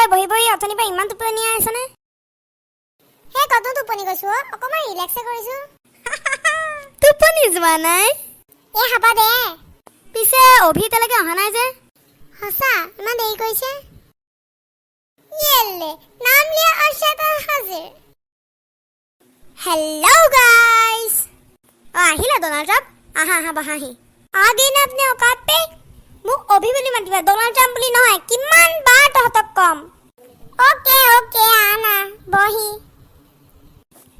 ঐ বহি বহি অথনি পৰা ইমান টোপনি আহিছে নে? হে কত টোপনি গৈছো অকমান ৰিলেক্স কৰিছো। টোপনি যোৱা নাই? এ হাবা দে। পিছে অভি এতিয়ালৈকে অহা নাই যে? সঁচা ইমান দেৰি কৰিছে। ইয়েলে নাম লিয়া অৰ্ষাতা হাজিৰ। Hello guys. আহিলা ডোনাল্ড ট্ৰাম্প? আহা আহা বহাহি। आ गई ना अपने औकात पे? মোক অভি বুলি মাতিবা, ডোনাল্ড ট্ৰাম্প বুলি নহয়। কিমান বাৰ তহঁতক কম? ওকে ওকে আনা বহি।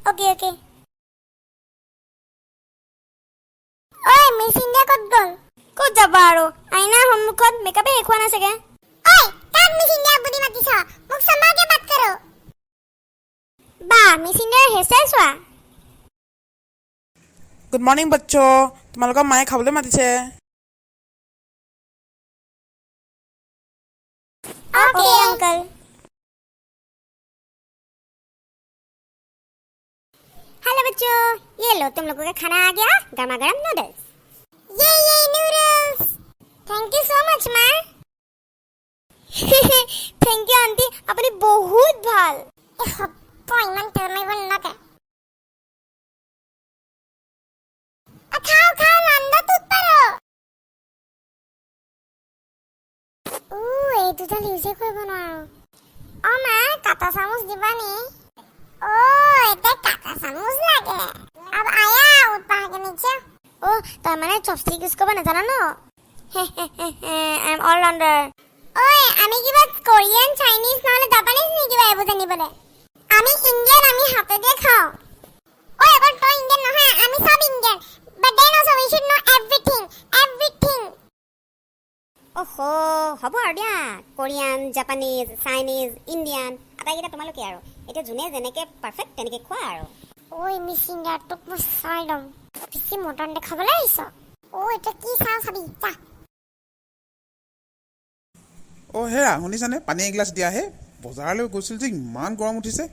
Okay okay. ঐ মিছ ইণ্ডিয়া ক'ত গ'ল? ক'ত যাবা আৰু? আইনাৰ সন্মুখত মেকআপে শেষ হোৱা নাই চাগে। ঐ কাক মিছ ইণ্ডিয়া বুলি মাতিছ? মোক সম্ভালকে বাত কৰো। বা মিছ ইণ্ডিয়াৰ হেয়াৰষ্টাইল চোৱা। গুড মৰ্নিং বচ্চো, তোমালোকৰ মায়ে খাবলৈ মাতিছে। Okay uncle. हेलो बच्चों, ये लो तुम लोगों का खाना आ गया, गर्मा गर्म नूडल्स। ये noodles. Thank you so much माँ। थैंक यू आंटी, আপুনি বহুত ভাল। এ হপ ইমান তেল মাৰিব নালাগে। খাও খাও নান্দাটো পাৰো। এই দুডাল ইউজে কৰিব নোৱাৰো। অ মা কাটা চামুচ দিবা নি? ओ এটা কাটা চামুচ লাগে। अब आया ऊपर के नीचे। ओ তাৰ মানে চপষ্টিক ইউজ কৰিব নাজানা ন? I am all rounder. ওই আমি কিবা কোৰিয়ান চাইনিজ নহলে জাপানিজ নি কিবা এবোৰ জানিবলে? আমি ইন্ডিয়ান, আমি হাতে দিয়ে খাও। ওই এবাৰ তো ইন্ডিয়ান নহয়, আমি সব Indian. But then also we should know everything. ওহো হ'ব আৰু দিয়া। কোৰিয়ান, জাপানিজ, চাইনিজ, ইণ্ডিয়ান আটাইকেইটা তোমালোকে আৰু। এতিয়া যোনে যেনেকে পাৰফেক্ট তেনেকে খোৱা আৰু। ওই মিছ ইন্ডিয়া তোক মই চাই লম। পিছে মটন দেখাবলৈ আহিছ? ও এটা কি চাও চাবি যা। অ' হেৰা শুনিছানে, পানী এগিলাচ দিয়াহে। বজাৰলৈ গৈছিল যে ইমান গৰম উঠিছে।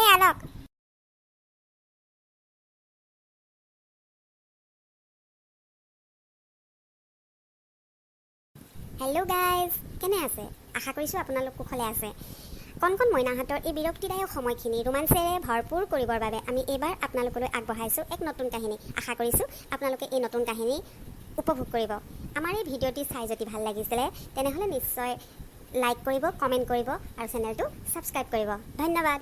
এই আলক। হেল্ল' গাইজ, কেনে আছে? আশা কৰিছোঁ আপোনালোক কুশলে আছে। কণ কণ মইনাহঁতৰ এই বিৰক্তিদায়ক সময়খিনি ৰোমাঞ্চেৰে ভৰপূৰ কৰিবৰ বাবে আমি এইবাৰ আপোনালোকলৈ আগবঢ়াইছোঁ এক নতুন কাহিনী। আশা কৰিছোঁ আপোনালোকে এই নতুন কাহিনী উপভোগ কৰিব। আমাৰ এই ভিডিঅ'টি চাই যদি ভাল লাগিছিলে তেনেহ'লে নিশ্চয় লাইক কৰিব, কমেণ্ট কৰিব আৰু চেনেলটো ছাবস্ক্ৰাইব কৰিব। ধন্যবাদ।